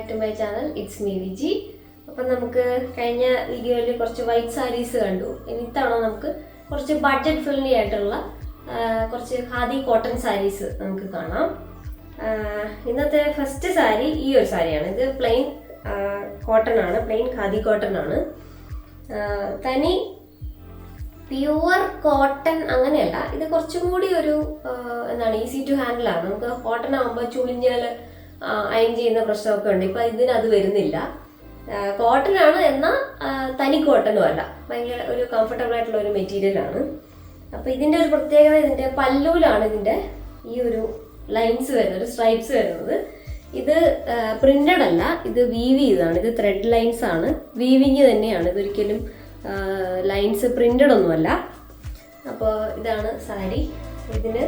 back to my channel. It's me Viji. അപ്പോൾ നമുക്ക് കഴിഞ്ഞ വീഡിയോയിൽ കുറച്ച് വൈറ്റ് സാരീസ് കണ്ടു. ഇത്തവണ നമുക്ക് കുറച്ച് ബഡ്ജറ്റ് ഫ്രണ്ട്ലി ആയിട്ടുള്ള കുറച്ച് ഖാദി കോട്ടൺ സാരീസ് നമുക്ക് കാണാം. ഇന്നത്തെ ഫസ്റ്റ് സാരി ഈ ഒരു സാരിയാണ്. ഇത് പ്ലെയിൻ കോട്ടൺ ആണ്, പ്ലെയിൻ ഖാദി കോട്ടൺ ആണ്. തനി പ്യുവർ കോട്ടൺ അങ്ങനെയല്ല, ഇത് കുറച്ചും കൂടി ഒരു എന്താണ് ഈസി ടു ഹാൻഡിൽ ആണ്. നമുക്ക് കോട്ടൺ ആകുമ്പോൾ ചുളിഞ്ഞാൽ അയൺ ചെയ്യുന്ന പ്രശ്നമൊക്കെ ഉണ്ട്. ഇപ്പം ഇതിനത് വരുന്നില്ല. കോട്ടൺ ആണ്, എന്നാൽ തനി കോട്ടണും അല്ല, ഭയങ്കര ഒരു കംഫർട്ടബിൾ ആയിട്ടുള്ള ഒരു മെറ്റീരിയലാണ്. അപ്പോൾ ഇതിൻ്റെ ഒരു പ്രത്യേകത, ഇതിൻ്റെ പല്ലുവിലാണ് ഇതിൻ്റെ ഈ ഒരു ലൈൻസ് വരുന്നത്, ഒരു സ്ട്രൈപ്സ് വരുന്നത്. ഇത് പ്രിന്റഡ് അല്ല, ഇത് വീവ് ചെയ്തതാണ്. ഇത് ത്രെഡ് ലൈൻസ് ആണ്, വീവിങ് തന്നെയാണ്. ഇതൊരിക്കലും ലൈൻസ് പ്രിന്റഡ് ഒന്നുമല്ല. അപ്പോൾ ഇതാണ് സാരി. ഇതിന്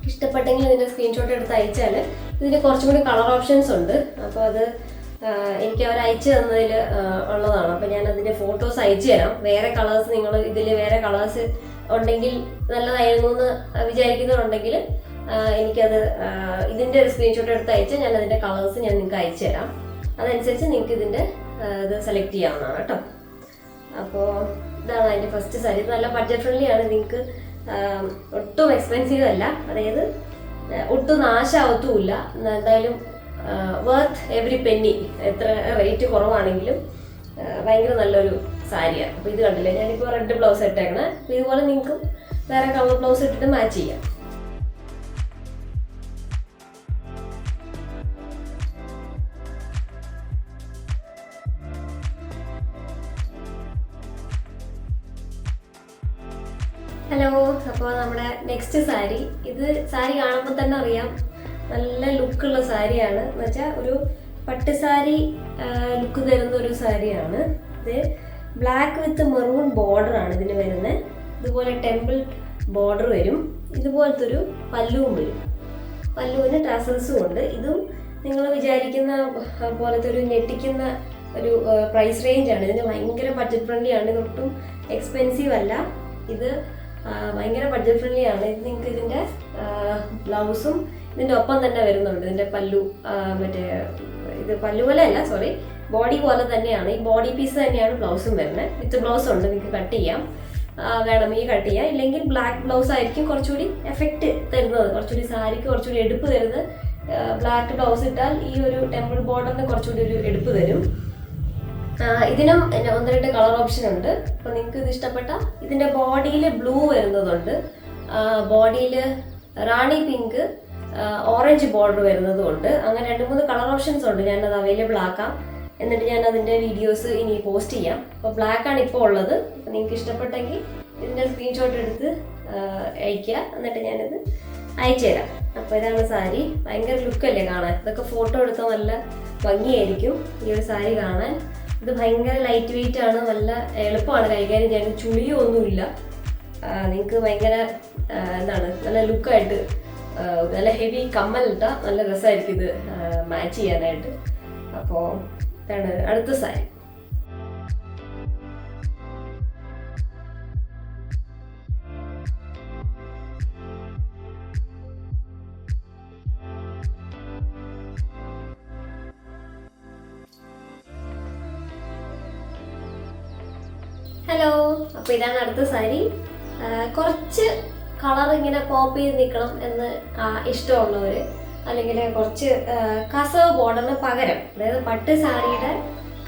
ഇഷ്ടപ്പെട്ടെങ്കിൽ ഇതിൻ്റെ സ്ക്രീൻഷോട്ട് എടുത്ത് അയച്ചാൽ ഇതിന് കുറച്ചും കൂടി കളർ ഓപ്ഷൻസ് ഉണ്ട്. അപ്പോൾ അത് എനിക്ക് അവർ അയച്ചു തന്നതിൽ ഉള്ളതാണ്. അപ്പോൾ ഞാൻ അതിൻ്റെ ഫോട്ടോസ് അയച്ചു തരാം. വേറെ കളേഴ്സ് നിങ്ങൾ ഇതിൽ വേറെ കളേഴ്സ് ഉണ്ടെങ്കിൽ നല്ലതായിരുന്നു എന്ന് വിചാരിക്കുന്നുണ്ടെങ്കിൽ എനിക്കത് ഇതിൻ്റെ ഒരു സ്ക്രീൻഷോട്ട് എടുത്ത് അയച്ചാൽ ഞാൻ അതിൻ്റെ കളേഴ്സ് ഞാൻ നിങ്ങൾക്ക് അയച്ചു തരാം. അതനുസരിച്ച് നിങ്ങൾക്ക് ഇതിൻ്റെ ഇത് സെലക്ട് ചെയ്യാവുന്നതാണ് കേട്ടോ. അപ്പോൾ ഇതാണ് അതിൻ്റെ ഫസ്റ്റ് സാരി. ഇത് നല്ല ബഡ്ജറ്റ് ഫ്രണ്ട്ലി ആണ്. നിങ്ങൾക്ക് ഒട്ടും എക്സ്പെൻസീവ് അല്ല, അതായത് ഒട്ടും നാശാവത്തുമില്ല. എന്തായാലും വർത്ത് എവറി പെന്നി. എത്ര റേറ്റ് കുറവാണെങ്കിലും ഭയങ്കര നല്ലൊരു സാരിയാണ്. അപ്പോൾ ഇത് കണ്ടില്ലേ, ഞാനിപ്പോൾ റെഡ് ബ്ലൗസ് ഇട്ടേക്കണേ. അപ്പോൾ ഇതുപോലെ നിങ്ങൾക്ക് വേറെ കളർ ബ്ലൗസ് ഇട്ടിട്ട് മാച്ച് ചെയ്യാം. ഹലോ, അപ്പോൾ നമ്മുടെ നെക്സ്റ്റ് സാരി. ഇത് സാരി കാണുമ്പോൾ തന്നെ അറിയാം നല്ല ലുക്കുള്ള സാരിയാണ്. എന്ന് വെച്ചാൽ ഒരു പട്ടുസാരി ലുക്ക് തരുന്ന ഒരു സാരിയാണ്. ഇത് ബ്ലാക്ക് വിത്ത് മെറൂൺ ബോർഡർ ആണ് ഇതിന് വരുന്നത്. ഇതുപോലെ ടെമ്പിൾ ബോർഡർ വരും. ഇതുപോലത്തെ ഒരു പല്ലുവും വരും. പല്ലുവിന് ടാസൽസും ഉണ്ട്. ഇതും നിങ്ങൾ വിചാരിക്കുന്ന പോലത്തെ ഒരു ഞെട്ടിക്കുന്ന ഒരു പ്രൈസ് റേഞ്ചാണ്. ഇതിന് ഭയങ്കര ബഡ്ജറ്റ് ഫ്രണ്ട്ലി ആണ്. ഇതൊട്ടും എക്സ്പെൻസീവ് അല്ല. ഇത് ഭയങ്കര ബഡ്ജറ്റ് ഫ്രണ്ട്ലി ആണ്. ഇത് നിങ്ങൾക്ക് ഇതിൻ്റെ ബ്ലൗസും ഇതിൻ്റെ ഒപ്പം തന്നെ വരുന്നുണ്ട്. ഇതിൻ്റെ പല്ലു മറ്റേ ഇത് പല്ലു പോലെ അല്ല, സോറി, ബോഡി പോലെ തന്നെയാണ്. ഈ ബോഡി പീസ് തന്നെയാണ് ബ്ലൗസും വരുന്നത്. വിത്ത് ബ്ലൗസ് ഉണ്ട്, നിങ്ങൾക്ക് കട്ട് ചെയ്യാം. വേണമെങ്കിൽ കട്ട് ചെയ്യാം. ഇല്ലെങ്കിൽ ബ്ലാക്ക് ബ്ലൗസ് ആയിരിക്കും കുറച്ചുകൂടി എഫക്റ്റ് തരുന്നത്, കുറച്ചുകൂടി സാരിക്ക് കുറച്ചുകൂടി എടുപ്പ് തരുന്നത്. ബ്ലാക്ക് ബ്ലൗസ് ഇട്ടാൽ ഈ ഒരു ടെമ്പിൾ ബോർഡറിന് കുറച്ചുകൂടി ഒരു എടുപ്പ് തരും. ഇതിനും 1-2 കളർ ഓപ്ഷൻ ഉണ്ട്. അപ്പോൾ നിങ്ങൾക്ക് ഇത് ഇഷ്ടപ്പെട്ട ഇതിൻ്റെ ബോഡിയിൽ ബ്ലൂ വരുന്നതുണ്ട്, ബോഡിയിൽ റാണി പിങ്ക് ഓറഞ്ച് ബോർഡർ വരുന്നതും ഉണ്ട്. അങ്ങനെ 2-3 കളർ ഓപ്ഷൻസ് ഉണ്ട്. ഞാനത് അവൈലബിൾ ആക്കാം. എന്നിട്ട് ഞാൻ അതിൻ്റെ വീഡിയോസ് ഇനി പോസ്റ്റ് ചെയ്യാം. അപ്പോൾ ബ്ലാക്കാണ് ഇപ്പോൾ ഉള്ളത്. അപ്പോൾ നിങ്ങൾക്ക് ഇഷ്ടപ്പെട്ടെങ്കിൽ ഇതിൻ്റെ സ്ക്രീൻഷോട്ട് എടുത്ത് അയയ്ക്കുക. എന്നിട്ട് ഞാനിത് അയച്ചു തരാം. അപ്പോൾ ഇതാണ് സാരി. ഭയങ്കര ലുക്കല്ലേ കാണാൻ. ഇതൊക്കെ ഫോട്ടോ എടുത്താൽ നല്ല ഭംഗിയായിരിക്കും ഈ ഒരു സാരി കാണാൻ. ഇത് ഭയങ്കര ലൈറ്റ് വെയിറ്റ് ആണ്, നല്ല എളുപ്പമാണ് കൈകാര്യം ചെയ്യാൻ. ചുളിയോ ഒന്നുമില്ല. നിങ്ങൾക്ക് ഭയങ്കര എന്താണ് നല്ല ലുക്കായിട്ട് നല്ല ഹെവി കമ്മലിട്ട നല്ല രസമായിരിക്കും ഇത് മാച്ച് ചെയ്യാനായിട്ട്. അപ്പോൾ ഇതാണ് അടുത്ത സാരി. ഹലോ, അപ്പോൾ ഇതാണ് അടുത്ത സാരി. കുറച്ച് കളർ ഇങ്ങനെ പോപ്പ് ചെയ്ത് നിൽക്കണം എന്ന് ഇഷ്ടമുള്ളവർ, അല്ലെങ്കിൽ കുറച്ച് കസവ് ബോർഡറിന് പകരം, അതായത് പട്ട് സാരിയുടെ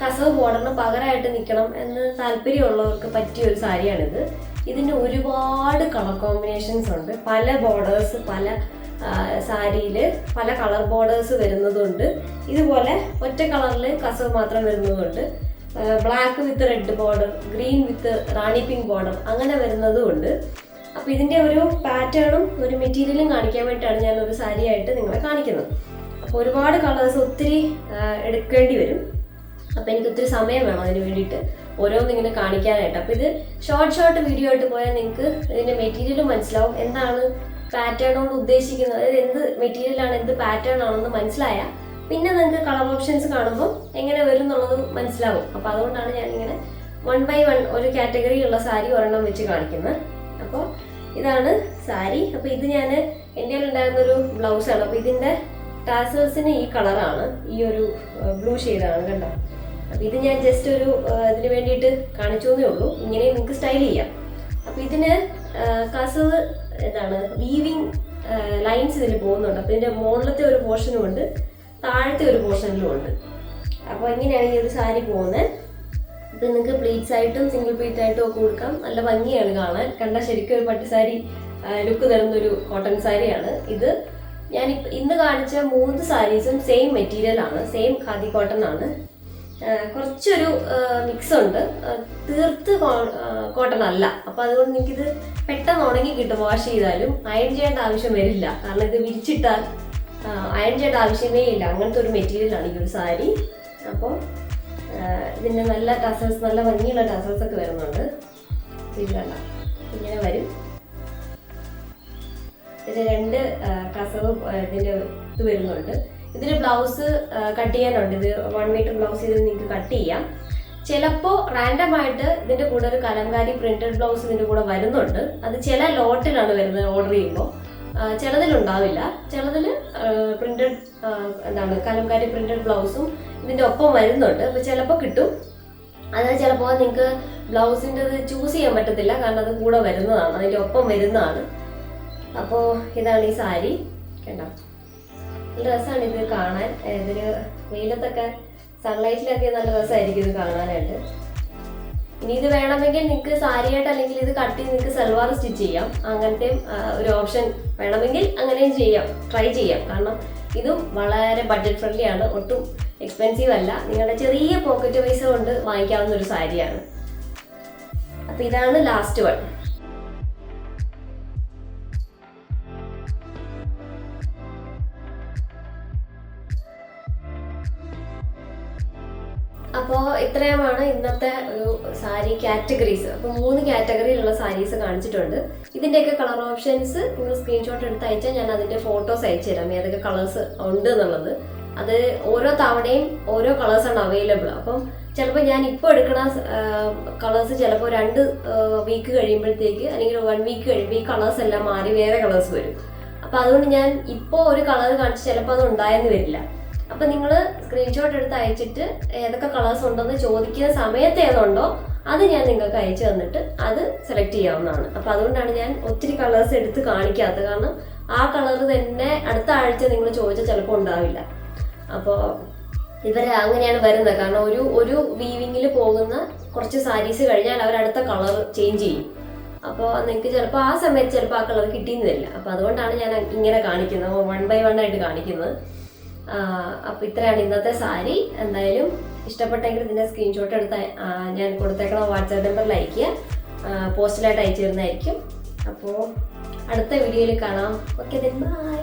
കസവ് ബോർഡറിന് പകരമായിട്ട് നിൽക്കണം എന്ന് താല്പര്യമുള്ളവർക്ക് പറ്റിയ ഒരു സാരിയാണിത്. ഇതിന് ഒരുപാട് കളർ കോമ്പിനേഷൻസ് ഉണ്ട്. പല ബോർഡേഴ്സ്, പല സാരിയിൽ പല കളർ ബോർഡേഴ്സ് വരുന്നതുണ്ട്. ഇതുപോലെ ഒറ്റ കളറിൽ കസവ് മാത്രം വരുന്നതുണ്ട്. Black with red border, green with Rani pink border, അങ്ങനെ വരുന്നതും ഉണ്ട്. അപ്പോൾ ഇതിൻ്റെ ഒരു പാറ്റേണും ഒരു മെറ്റീരിയലും കാണിക്കാൻ വേണ്ടിയിട്ടാണ് ഞാൻ ഒരു സാരിയായിട്ട് നിങ്ങളെ കാണിക്കുന്നത്. അപ്പോൾ ഒരുപാട് കളേഴ്സ് ഒത്തിരി എടുക്കേണ്ടി വരും. അപ്പോൾ എനിക്ക് ഒത്തിരി സമയം വേണം അതിന് വേണ്ടിയിട്ട് ഓരോന്നിങ്ങനെ കാണിക്കാനായിട്ട്. അപ്പോൾ ഇത് ഷോർട്ട് വീഡിയോ ആയിട്ട് പോയാൽ നിങ്ങൾക്ക് ഇതിൻ്റെ മെറ്റീരിയലും മനസ്സിലാവും, എന്താണ് പാറ്റേണോട് ഉദ്ദേശിക്കുന്നത്, അതായത് എന്ത് മെറ്റീരിയലാണ്, എന്ത് പാറ്റേൺ ആണെന്ന് മനസ്സിലായാൽ പിന്നെ നിങ്ങൾക്ക് കളർ ഓപ്ഷൻസ് കാണുമ്പോൾ എങ്ങനെ വരും എന്നുള്ളത് മനസ്സിലാവും. അപ്പോൾ അതുകൊണ്ടാണ് ഞാനിങ്ങനെ 1 by 1 ഒരു കാറ്റഗറിയുള്ള സാരി ഒരെണ്ണം വെച്ച് കാണിക്കുന്നത്. അപ്പോൾ ഇതാണ് സാരി. അപ്പോൾ ഇത് ഞാൻ എൻ്റെ ഉണ്ടായിരുന്നൊരു ബ്ലൗസാണ്. അപ്പോൾ ഇതിൻ്റെ ടാസൽസിന് ഈ കളറാണ്, ഈ ഒരു ബ്ലൂ ഷെയ്ഡാണ് കണ്ടോ. അപ്പം ഇത് ഞാൻ ജസ്റ്റ് ഒരു ഇതിന് വേണ്ടിയിട്ട് കാണിച്ചു എന്നേ ഉള്ളൂ. ഇങ്ങനെ നിങ്ങൾക്ക് സ്റ്റൈൽ ചെയ്യാം. അപ്പം ഇതിന് കസവ് എന്താണ് വീവിങ് ലൈൻസ് ഇതിൽ പോകുന്നുണ്ട്. അപ്പം ഇതിൻ്റെ മുകളിലത്തെ ഒരു പോർഷനും ഉണ്ട്, താഴത്തെ ഒരു പോർഷനിലും ഉണ്ട്. അപ്പോൾ ഇങ്ങനെയാണ് ഈ ഒരു സാരി പോകുന്നത്. ഇപ്പം നിങ്ങൾക്ക് പ്ലീറ്റ്സ് ആയിട്ടും സിംഗിൾ പ്ലീറ്റ് ആയിട്ടും ഒക്കെ കൊടുക്കാം. നല്ല ഭംഗിയാണ് കാണാൻ. കണ്ടാൽ ശരിക്കും ഒരു പട്ടുസാരി ലുക്ക് തരുന്നൊരു കോട്ടൺ സാരിയാണ് ഇത്. ഞാൻ ഇന്ന് കാണിച്ച 3 സാരീസും സെയിം മെറ്റീരിയൽ ആണ്, സെയിം ഖാദി കോട്ടൺ ആണ്. കുറച്ചൊരു മിക്സ് ഉണ്ട്, തീർത്ത് കോട്ടൺ അല്ല. അപ്പം അതുകൊണ്ട് നിങ്ങൾക്കിത് പെട്ടെന്ന് ഉണങ്ങി കിട്ടും. വാഷ് ചെയ്താലും അയൺ ചെയ്യേണ്ട ആവശ്യം വരില്ല. കാരണം ഇത് വിരിച്ചിട്ടാൽ അയൺ ചെയ്യേണ്ട ആവശ്യമേ ഇല്ല. അങ്ങനത്തെ ഒരു മെറ്റീരിയലാണ് ഈ ഒരു സാരി. അപ്പോൾ ഇതിൻ്റെ നല്ല ടസൽസ്, നല്ല ഭംഗിയുള്ള ടസൽസ് ഒക്കെ വരുന്നുണ്ട്. ഇത് കണ്ട ഇങ്ങനെ വരും. ഇതിന് 2 കസവ് ഇതിൻ്റെ ഇത് വരുന്നുണ്ട്. ഇതിന് ബ്ലൗസ് കട്ട് ചെയ്യാനുണ്ട്. ഇത് 1 മീറ്റർ ബ്ലൗസ് ഇതിൽ നിങ്ങൾക്ക് കട്ട് ചെയ്യാം. ചിലപ്പോൾ റാൻഡമായിട്ട് ഇതിൻ്റെ കൂടെ ഒരു കലംകാരി പ്രിന്റഡ് ബ്ലൗസ് ഇതിൻ്റെ കൂടെ വരുന്നുണ്ട്. അത് ചില ലോട്ടിലാണ് വരുന്നത് ഓർഡർ ചെയ്യുമ്പോൾ. ചിലതിലുണ്ടാവില്ല, ചിലതിൽ പ്രിന്റഡ് എന്താണ് കലംകാരി പ്രിന്റഡ് ബ്ലൗസും ഇതിൻ്റെ ഒപ്പം വരുന്നുണ്ട്. അപ്പോൾ ചിലപ്പോൾ കിട്ടും. അതായത് ചിലപ്പോൾ നിങ്ങൾക്ക് ബ്ലൗസിൻ്റെ ഇത് ചൂസ് ചെയ്യാൻ പറ്റത്തില്ല, കാരണം അത് കൂടെ വരുന്നതാണ്, അതിൻ്റെ ഒപ്പം വരുന്നതാണ്. അപ്പോൾ ഇതാണ് ഈ സാരി. കണ്ടോ, നല്ല രസമാണ് ഇത് കാണാൻ. ഇതിന് വെയിലത്തൊക്കെ സൺലൈറ്റിലൊക്കെ നല്ല രസമായിരിക്കും ഇത് കാണാനായിട്ട്. ഇനി ഇത് വേണമെങ്കിൽ നിങ്ങൾക്ക് സാരിയായിട്ട് അല്ലെങ്കിൽ ഇത് കട്ട് ചെയ്ത് നിങ്ങൾക്ക് സൽവാർ സ്റ്റിച്ച് ചെയ്യാം. അങ്ങനത്തെ ഒരു ഓപ്ഷൻ വേണമെങ്കിൽ അങ്ങനെയും ചെയ്യാം, ട്രൈ ചെയ്യാം. കാരണം ഇതും വളരെ ബഡ്ജറ്റ് ഫ്രണ്ട്ലി ആണ്, ഒട്ടും എക്സ്പെൻസീവ് അല്ല. നിങ്ങളുടെ ചെറിയ പോക്കറ്റ് പൈസ കൊണ്ട് വാങ്ങിക്കാവുന്ന ഒരു സാരിയാണ്. അപ്പം ഇതാണ് ലാസ്റ്റ് വൺ. അപ്പോൾ ഇത്രയുമാണ് ഇന്നത്തെ ഒരു സാരി കാറ്റഗറീസ്. അപ്പോൾ 3 കാറ്റഗറിയിലുള്ള സാരീസ് കാണിച്ചിട്ടുണ്ട്. ഇതിൻ്റെയൊക്കെ കളർ ഓപ്ഷൻസ് നിങ്ങൾ സ്ക്രീൻഷോട്ട് എടുത്ത് അയച്ചാൽ ഞാൻ അതിൻ്റെ ഫോട്ടോസ് അയച്ചു തരാം, ഏതൊക്കെ കളേഴ്സ് ഉണ്ട് എന്നുള്ളത്. അത് ഓരോ തവണയും ഓരോ കളേഴ്സാണ് അവൈലബിൾ. അപ്പം ചിലപ്പോൾ ഞാൻ ഇപ്പോൾ എടുക്കുന്ന കളേഴ്സ് ചിലപ്പോൾ 2 വീക്ക് കഴിയുമ്പോഴത്തേക്ക് അല്ലെങ്കിൽ 1 വീക്ക് കഴിയുമ്പോൾ ഈ കളേഴ്സ് എല്ലാം മാറി വേറെ കളേഴ്സ് വരും. അപ്പോൾ അതുകൊണ്ട് ഞാൻ ഇപ്പോൾ ഒരു കളർ കാണിച്ച് ചിലപ്പോൾ അത് ഉണ്ടായെന്ന് വരില്ല. അപ്പം നിങ്ങൾ സ്ക്രീൻഷോട്ട് എടുത്ത് അയച്ചിട്ട് ഏതൊക്കെ കളേഴ്സ് ഉണ്ടെന്ന് ചോദിക്കുന്ന സമയത്ത് ഏതുണ്ടോ അത് ഞാൻ നിങ്ങൾക്ക് അയച്ചു തന്നിട്ട് അത് സെലക്ട് ചെയ്യാവുന്നതാണ്. അപ്പം അതുകൊണ്ടാണ് ഞാൻ ഒത്തിരി കളേഴ്സ് എടുത്ത് കാണിക്കാത്തത്. കാരണം ആ കളർ തന്നെ അടുത്ത ആഴ്ച നിങ്ങൾ ചോദിച്ചാൽ ചിലപ്പോൾ ഉണ്ടാവില്ല. അപ്പോൾ ഇവരെ അങ്ങനെയാണ് വരുന്നത്. കാരണം ഒരു വീവിങ്ങിൽ പോകുന്ന കുറച്ച് സാരീസ് കഴിഞ്ഞാൽ അവർ അടുത്ത കളർ ചേഞ്ച് ചെയ്യും. അപ്പോൾ നിങ്ങൾക്ക് ചിലപ്പോൾ ആ സമയത്ത് ചിലപ്പോൾ ആ കളർ കിട്ടിയെന്ന് വരില്ല. അപ്പോൾ അതുകൊണ്ടാണ് ഞാൻ ഇങ്ങനെ കാണിക്കുന്നത്, 1 by 1 ആയിട്ട് കാണിക്കുന്നത്. അപ്പോൾ ഇത്രയാണ് ഇന്നത്തെ സാരി. എന്തായാലും ഇഷ്ടപ്പെട്ടെങ്കിൽ ഇതിൻ്റെ സ്ക്രീൻഷോട്ട് എടുത്ത് ഞാൻ കൊടുത്തേക്കണം വാട്സാപ്പ് നമ്പറിൽ അയയ്ക്കുക, പോസ്റ്റിലായിട്ട് അയച്ചു തരുന്നതായിരിക്കും. അപ്പോൾ അടുത്ത വീഡിയോയിൽ കാണാം. Okay, by.